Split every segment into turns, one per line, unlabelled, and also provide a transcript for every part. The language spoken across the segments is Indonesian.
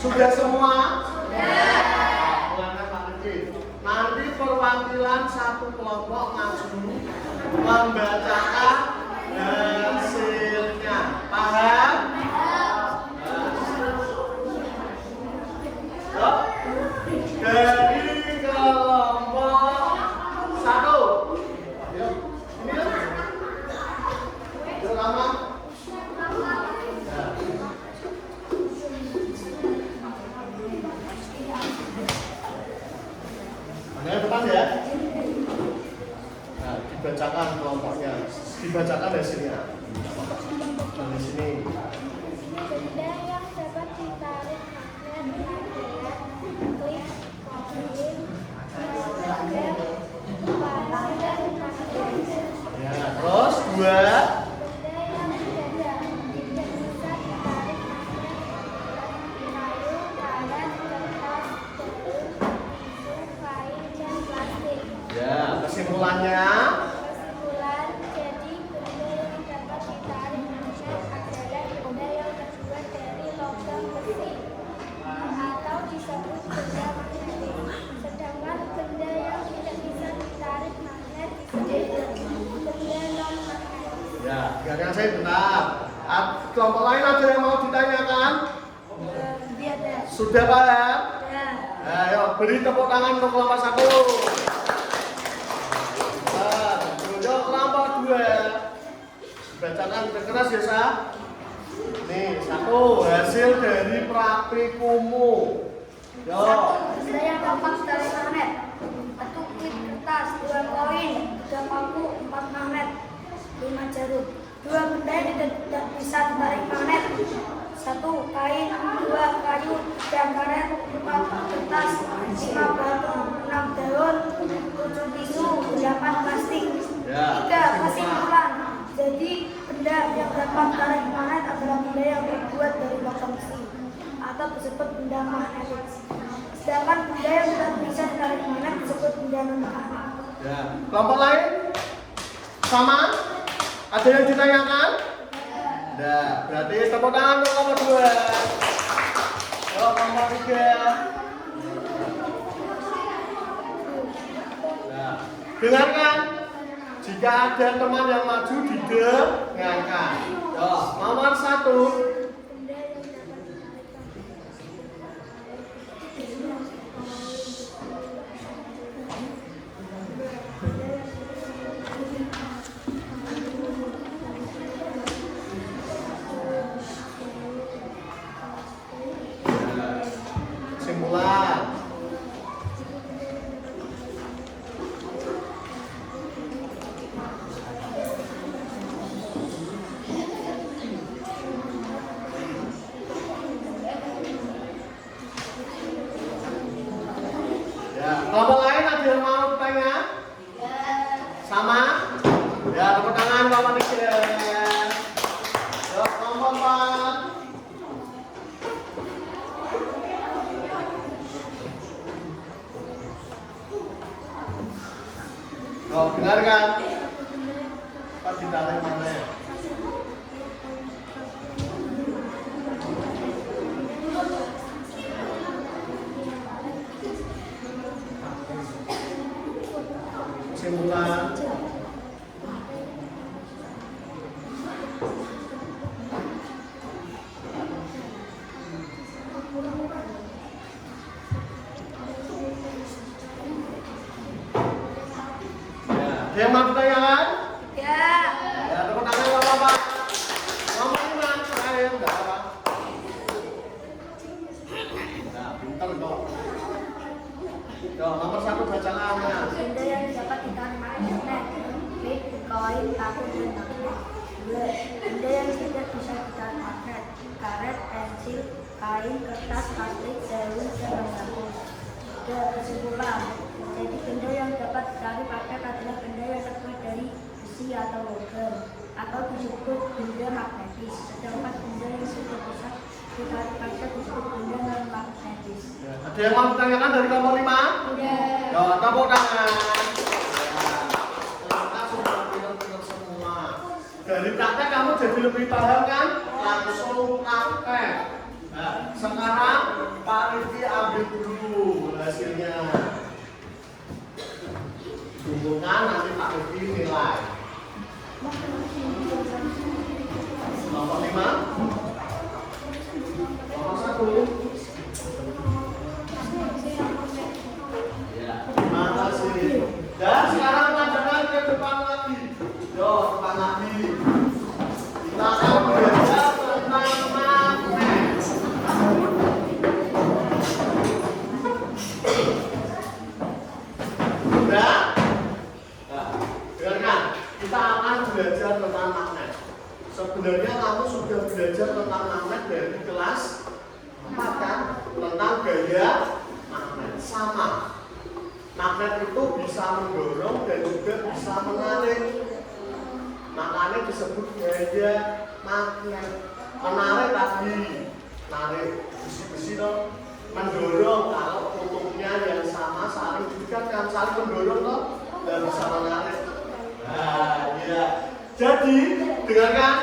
Sudah semua? Nanti perwakilan satu kelompok maju membacakan hasilnya. Paham? Dari kelompok satu. Ini pertama. Mana depan ya? Nah, dibacakan kelompoknya, dibacakan hasilnya. Dari sini.
Benda yang dapat ditarik magnet adalah klik, koin, magnet, panel, dan magnet.
Ya, terus dua.
Benda yang tidak bisa ditarik magnet, kayu, karet, kertas, jarum, tisu, kain, dan plastik.
Ya, kesimpulannya.
Kesimpulan, jadi benda yang dapat ditarik magnet adalah benda yang terbuat dari logam besi atau disebut benda magnetis. Sedangkan benda yang tidak bisa ditarik magnet disebut benda non magnetis.
Ya, dengarkan saya bentar. Kelompok lain ada yang mau ditanyakan?
Ada.
Sudah paham?
Ya.
Ayo, beri tepuk tangan untuk kelompok satu. Nah, yuk kelompok dua. Bacakan keras ya, Sa. Nih, satu hasil dari praktikummu. Yo.
Benda yang dapat ditarik magnet. 1 klip kertas, 2 koin, 3 paku, 4 magnet, 5 jarum. 2 benda yang tidak bisa ditarik magnet. 1 kain, 2 kayu, 3 karet, 4 kertas, 5 batu, 6 daun, 7 tisu, 8 plastik.
Ya.
3 kesimpulan. Jadi benda yang dapat ditarik magnet adalah benda yang terbuat dari logam besi atau disebut benda magnetis. Sedangkan benda yang tidak bisa ditarik magnet disebut benda non magnetis.
Ya. Kelompok lain? Sama? Ada yang ditanyakan? Nah, berarti tepuk tangan untuk kelompok dua. Yo, kelompok tiga. Nah, dengarkan. Jika ada teman yang maju didengarkan. Yo, nomor 1.
Benda yang dapat ditarik
Kesimpulan. Ya, kelompok lain ada yang mau bertanya? Sama? Ya, tepuk tangan kelompok tiga. Yo, kelompok 4. Yo, dengarkan. Pak ditarik mana? Kesimpulan. Ya, ada yang mau ditanyakan?
Ya.
Ya, tepuk tangan nggak apa-apa. Nomor 5 terakhir, nggak apa. Nah, pintar kok. Yo, nomor 1 bacaannya.
Benda yang dapat ditarik magnet. Klip, koin, paku, dan magnet. 2. Benda yang tidak bisa ditarik magnet. Karet, pensil, kain, kertas, plastik, jarum, dan batu. 3. Kesimpulan. Jadi benda yang dapat ditarik magnet adalah benda yang terbuat dari besi atau logam atau disebut benda magnetis. Sedangkan benda yang sudah bisa ditarik magnet disebut benda non magnetis.
Ya, ada yang mau ditanyakan dari kelompok 5?
Ya.
Yo, tepuk tangan. Ya, kita sudah pintar-pintar semua. Dari praktek kamu jadi lebih paham kan? Langsung praktek. Nah, sekarang Nomor 5. Nomor 1. Ya, terima kasih. Dan sekarang pandangan ke depan lagi. Yo, depan lagi. Kita akan belajar tentang magnet. Sudah? Nah, dengarkan. Kita akan belajar tentang magnet. Sebenarnya kamu sudah belajar tentang magnet dari kelas 4 kan? Tentang gaya magnet. Sama. Magnet itu bisa mendorong dan juga bisa menarik. Makanya disebut gaya magnet. Menarik tadi, narik besi-besi dong. Mendorong kalau kutubnya yang sama saling didekatkan, saling mendorong toh dan bisa menarik. Nah, ya. Jadi, dengarkan,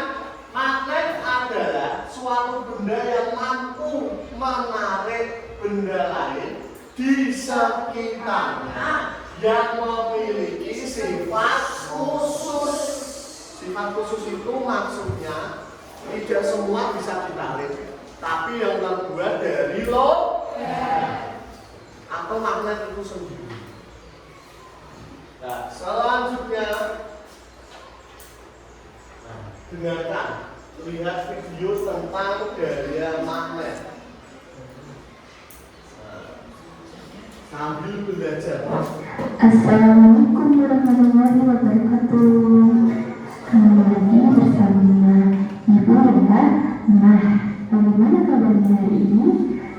magnet adalah suatu benda yang mampu menarik benda lain di sekitarnya yang memiliki sifat khusus. Sifat khusus itu maksudnya tidak semua bisa ditarik, tapi yang terbuat dari logam atau magnet itu sendiri. Nah, selanjutnya, dengarkan, lihat video tentang gaya magnet. Sambil belajar.
Assalamualaikum warahmatullahi wabarakatuh. Kembali lagi bersama Ibu ya. Nah, bagaimana kabarnya hari ini?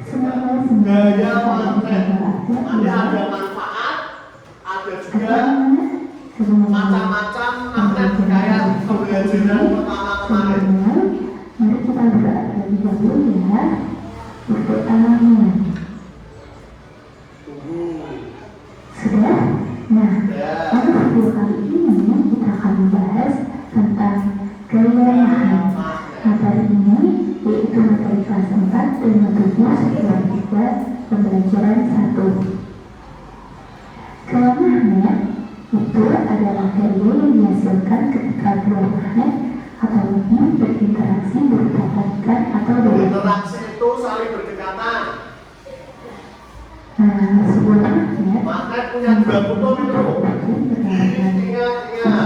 Semoga
Gaya magnet. Nanti ada manfaat, ada juga macam-macam magnet kayak pembelajaran pertama kemarin.
Mari kita berdoa terlebih dahulu ya. Berdoa. Sudah? Nah, pada video kali ini kita akan membahas tentang gaya magnet. Materi ini yaitu materi kelas 4 dan 7 sekitar 3 pembelajaran 1. Gaya magnet itu adalah gaya yang dihasilkan ketika dua magnet atau lebih berinteraksi berdekatan atau
Interaksi itu saling berdekatan.
Sebuah magnet
punya dua kutub itu. Ingat.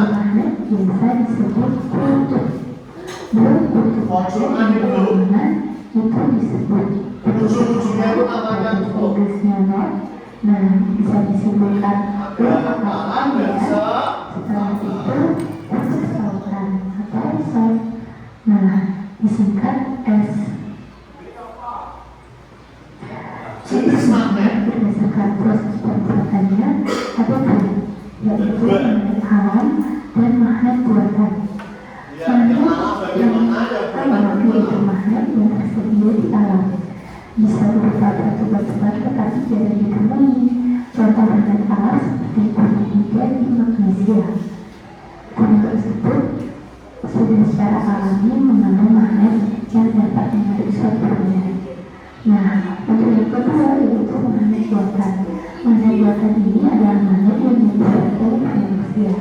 magnet biasa disebut kutub. Dua kutub magnet itu disebut
Ujung-ujungnya itu namanya kutub.
Nah, bisa disebutkan
Apaan dan
setelah itu kutub sautan atau sel. Nah, disingkat S.
jenis magnet.
Berdasarkan proses pembuatannya ada dua, yaitu magnet alam dan magnet buatan. Magnet yang alam yaitu magnet yang tersedia di alam, bisa berupa batu-batuan tetapi jarang ditemui. Contoh magnet alam seperti kuning dan magnesia. Kuning tersebut sudah secara alami mengandung magnet yang dapat menarik suatu benda. Nah, untuk yang kedua yaitu magnet buatan. Magnet buatan ini adalah magnet yang dibuat dari manusia.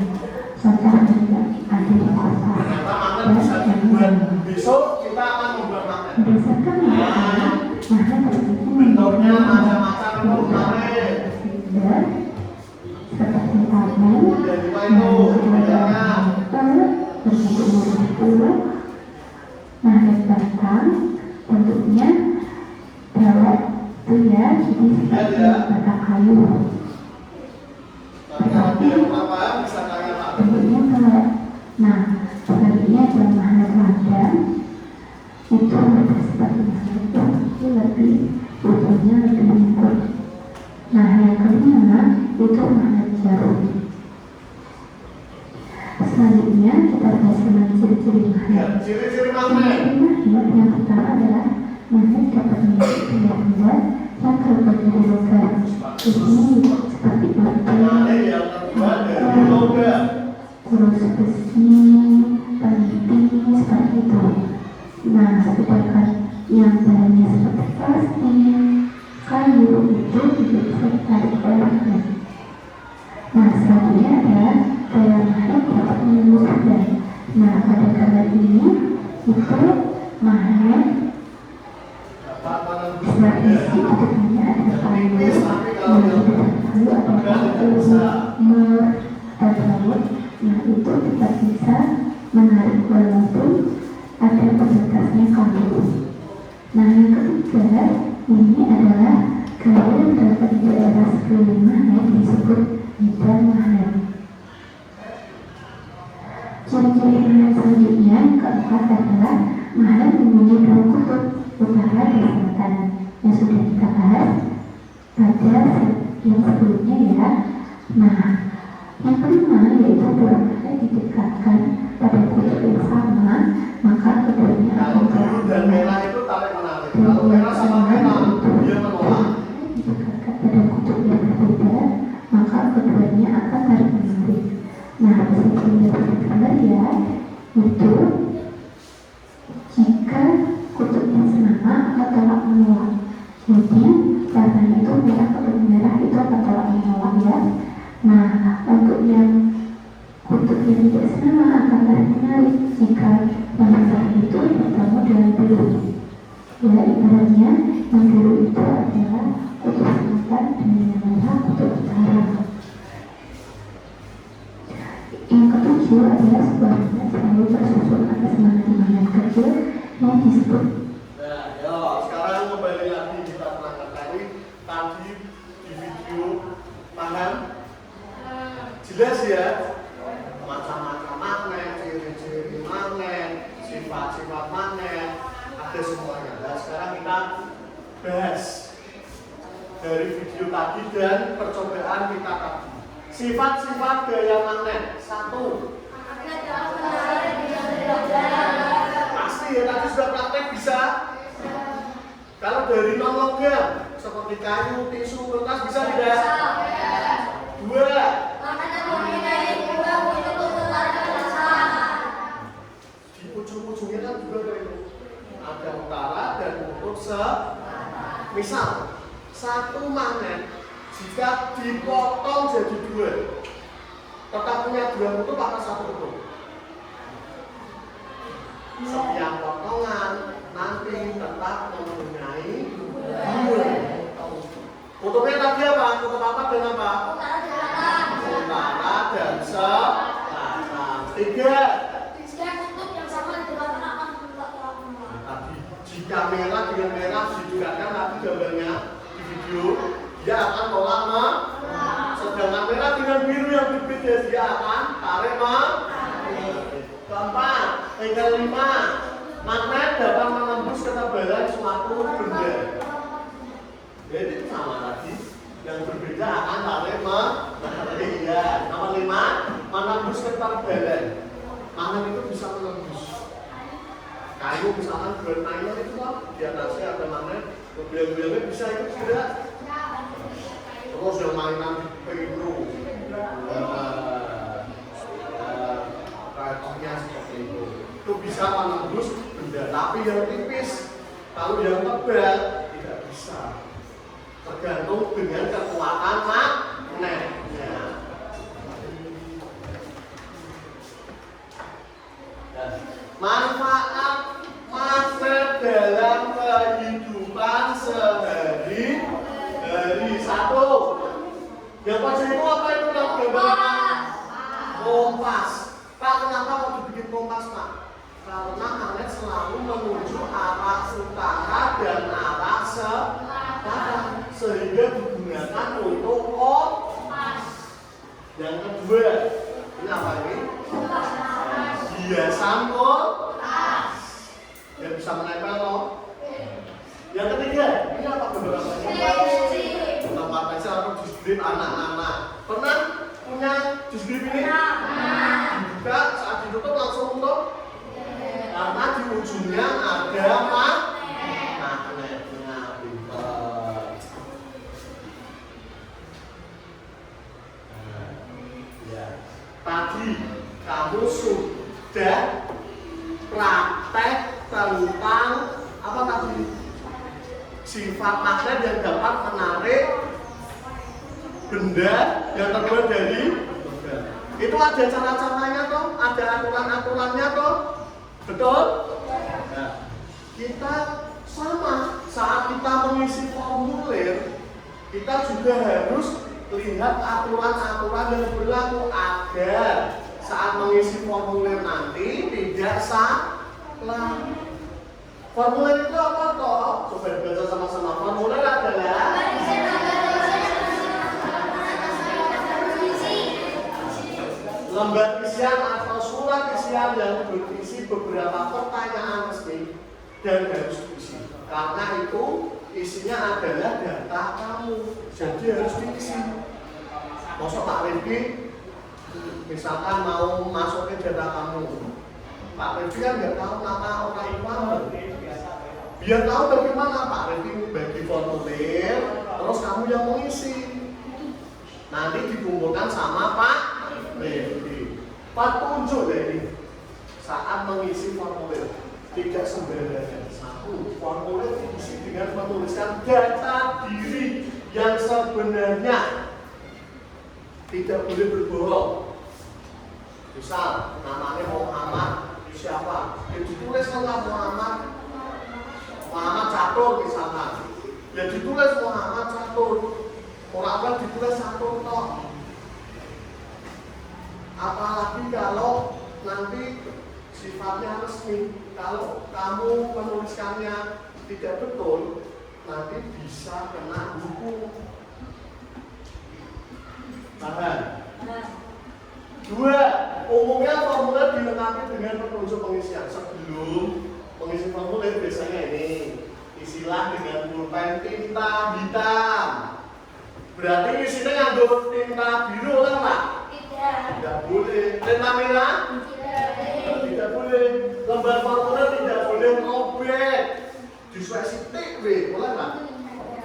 Contohnya ada di kota.
Ternyata magnet bisa dibuat. Besok kita akan membuat magnet.
Berdasarkan magnet tersebut
Bentuknya macam-macam itu menarik.
seperti tabung,
Jadi apa itu? Bedanya.
berbentuk magnet batang, bentuknya dawet itu ya, jadi seperti batang kayu.
Tapi kalau dia apa bisa tanya Pak.
Bentuknya dawet. Nah, selanjutnya ada magnet lada. Itu lebih seperti magnet tapi lebih ujungnya lebih lengkap. Nah, yang kelima itu magnet jarum. Selanjutnya kita bahas tentang ciri-ciri magnet.
Ciri-ciri magnet.
Magnet yang pertama adalah magnet dapat memiliki benda-benda yang terbuat dari logam. Ini seperti batu,
Magnet yang terbuat dari logam.
terus besi, penting seperti itu. Nah, sedangkan yang bahannya seperti plastik, kayu itu juga bisa ditarik oleh magnet. Nah, selanjutnya adalah gaya magnet dapat menembus benda. ini itu magnet. Sebelah isi tutupnya ada palu, lalu ada mur atau baut. Nah itu kita bisa menarik walaupun ada pembatasnya kayu. Nah yang ketiga ini adalah gaya yang terdapat di daerah sekeliling magnet disebut medan magnet. Ciri-ciri magnet selanjutnya yang keempat adalah magnet mempunyai dua kutub, utara dan selatan, yang sudah kita bahas pada yang sebelumnya ya. Nah, yang kelima yaitu dua magnet didekatkan pada kutub yang sama, maka keduanya akan
biru dan merah itu tarik menarik. Kalau merah sama merah dia menolak.
Didekatkan pada kutub yang berbeda, maka keduanya akan tarik menarik. Nah, seperti yang gambar ya, itu jika kutubnya sama akan tolak menolak. Jadi warnanya itu merah, kutub merah itu akan tolak menolak ya. Nah, untuk yang kutub yang tidak sama akan tarik menarik jika yang merah itu bertemu dengan biru. Ya, ibaratnya yang biru itu adalah kutub selatan dan yang merah kutub utara. Yang ketujuh adalah sebuah magnet selalu tersusun atas magnet kecil yang disebut.
Nah, yuk sekarang kembali lagi kita terangkan tadi di video paham? Jelas ya? Macam-macam magnet, ciri-ciri magnet, sifat-sifat magnet, ada semuanya. Nah, sekarang kita bahas dari video tadi dan percobaan kita tadi. Sifat-sifat gaya magnet. 1. Pasti ya, tadi sudah praktek bisa. Kalau dari non-logam seperti kayu, tisu, kertas bisa tidak? 2. Di ujung-ujungnya kan juga ada utara dan kutub misal 1 magnet jika dipotong jadi 2 tetap punya 2 kutub apa 1 kutub? Setiap potongan nanti tetap mempunyai 2 kutubnya tadi apa? Kutub apa dan apa? Utara dan selatan. 3. Tadi jika merah dengan merah didekatkan tadi gambarnya di video, dia akan tolak sedangkan merah dengan biru yang berbeda dia akan tarik keempat. Yang 5, magnet dapat menembus ketebalan suatu benda. Jadi sama tadi yang berbeda akan tarik ya. Nomor 5, menembus ketebalan. Magnet itu bisa menembus kayu, misalkan buat nylon itu kan di atasnya ada magnet, mobil-mobilnya bisa itu tidak. Terus yang mainan peluru, kakinya seperti itu bisa menembus benda. Tapi yang tipis, kalau yang tebal tidak bisa. Tergantung dengan kekuatan magnetnya. Manfaat magnet dalam kehidupan sehari-hari. 1. Yang pojok itu apa itu yang gambarnya? Kompas. Pak, kenapa mau dibikin kompas, Pak? Karena magnet selalu menuju arah utara dan arah selatan, sehingga digunakan untuk kompas. Yang kedua, ini apa ini? Hiasan kompas. Yang bisa menempel loh. Yang ketiga, ini apa gambarnya? Tempat pensil atau jus grip anak-anak. Pernah punya jus grip ini? Dibuka, saat ditutup langsung tutup. Karena di ujungnya ada magnetnya. Tadi kamu sudah praktek tentang apa tadi? Sifat magnet yang dapat menarik benda yang terbuat dari logam. Itu ada cara-caranya toh, ada aturan-aturannya toh. Betul? Nah, kita sama saat kita mengisi formulir, kita juga harus lihat aturan-aturan yang berlaku agar saat mengisi formulir nanti tidak salah. Formulir itu apa toh? Coba baca sama-sama. Formulir adalah lembar isian atau surat isian yang berisi beberapa pertanyaan resmi dan harus diisi. Karena itu isinya adalah data kamu, jadi harus diisi. Masuk Pak Rifki, misalkan mau masukin data kamu, Pak Rifki kan nggak tahu nama orang kamu. Biar tahu bagaimana Pak Rifki bagi formulir, terus kamu yang mengisi. Nanti dikumpulkan sama Pak Rifki. Petunjuk ini saat mengisi formulir tidak sembarangan. Satu, formulir diisi dengan menuliskan data diri yang sebenarnya. Tidak boleh berbohong. Misal namanya Muhammad siapa? Ya ditulis lengkap Muhammad Catur misalkan. Ya ditulis Muhammad Catur. Orang ditulis Catur toh. Apalagi kalau nanti sifatnya resmi. Kalau kamu menuliskannya tidak betul, nanti bisa kena hukum. Paham? Dua, umumnya formulir dilengkapi dengan petunjuk pengisian. Sebelum mengisi formulir biasanya ini isilah dengan pulpen tinta hitam. Berarti isinya nganggo tinta biru kan Pak? Tidak boleh. Tinta merah? Tidak boleh. Lembar formulir tidak boleh robek. Disuai titik boleh Pak?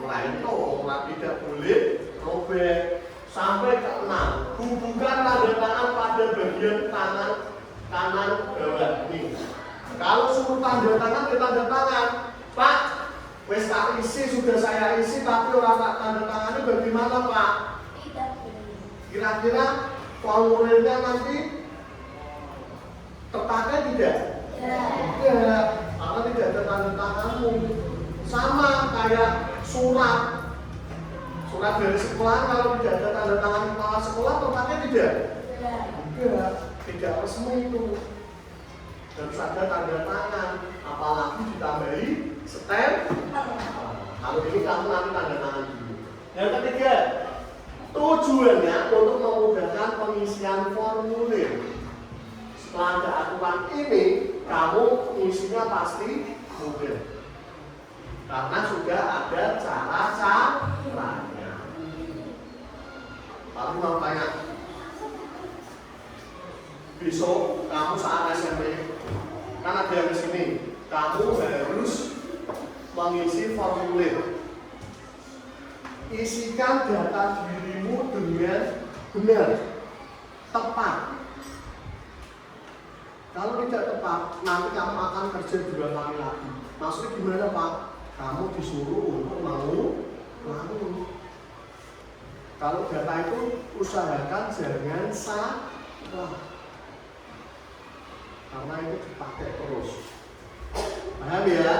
Lain toh, tidak boleh robek. Sampai ke-6, hubungkan tanda tangan pada bagian tangan kanan bawah ini. Kalau suruh tanda tangan, tanda tangan. Pak, wes tak isi, sudah saya isi, tapi orang tak tanda tangannya bagaimana Pak? Kira-kira formulirnya nanti terpakai tidak? Tidak, karena tidak ada tanda tanganmu. Sama kayak surat dari sekolah, kalau tidak ada tanda tangan kepala sekolah, terpakai tidak? Tidak, tidak resmi itu. Harus ada tanda tangan, apalagi ditambahi stem. Kalau ini kamu nanti tanda tangan dulu. Yang ketiga, tujuannya untuk memudahkan pengisian formulir. Setelah ada aturan ini, kamu isinya pasti mudah. Karena sudah ada cara-caranya. Aku mau tanya, besok kamu saat SMP, kan ada yang di sini, kamu harus mengisi formulir. Isikan data dirimu dengan benar, tepat. Kalau tidak tepat, nanti kamu akan kerja 2 kali lagi. Maksudnya gimana Pak? Kamu disuruh untuk mau. Kalau data itu usahakan jangan salah, karena itu dipakai terus. Paham ya?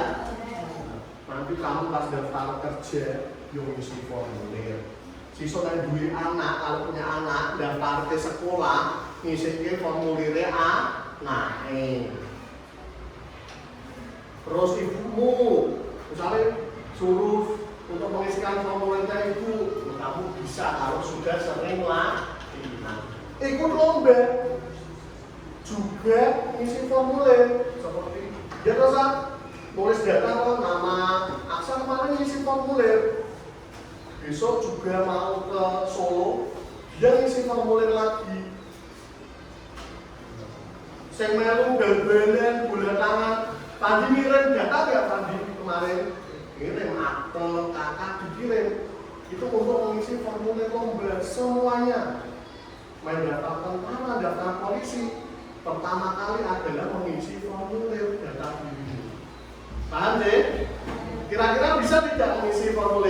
Nanti kamu pas daftar kerja, yang isi formulir. Siswa yang duwe anak, kalau punya anak, daftar ke sekolah, ngisi formulirnya anak. Terus ibumu, misalnya suruh untuk mengisikan formulirnya ibu, kamu bisa kalau sudah sering latihan. Ikut lomba juga isi formulir seperti ya terus tulis data nama Aksa kemarin isi formulir, besok juga mau ke Solo dia isi formulir lagi. Saya melu bel-belen bola tangan. Pandi ngirim data nggak Pandi kemarin? Ngirim akte kakak dikirim. Itu untuk mengisi formulir lomba semuanya. Mendaftar tentara, daftar polisi. Pertama kali adalah mengisi formulir data diri. Paham deh? Kira-kira bisa tidak mengisi formulir?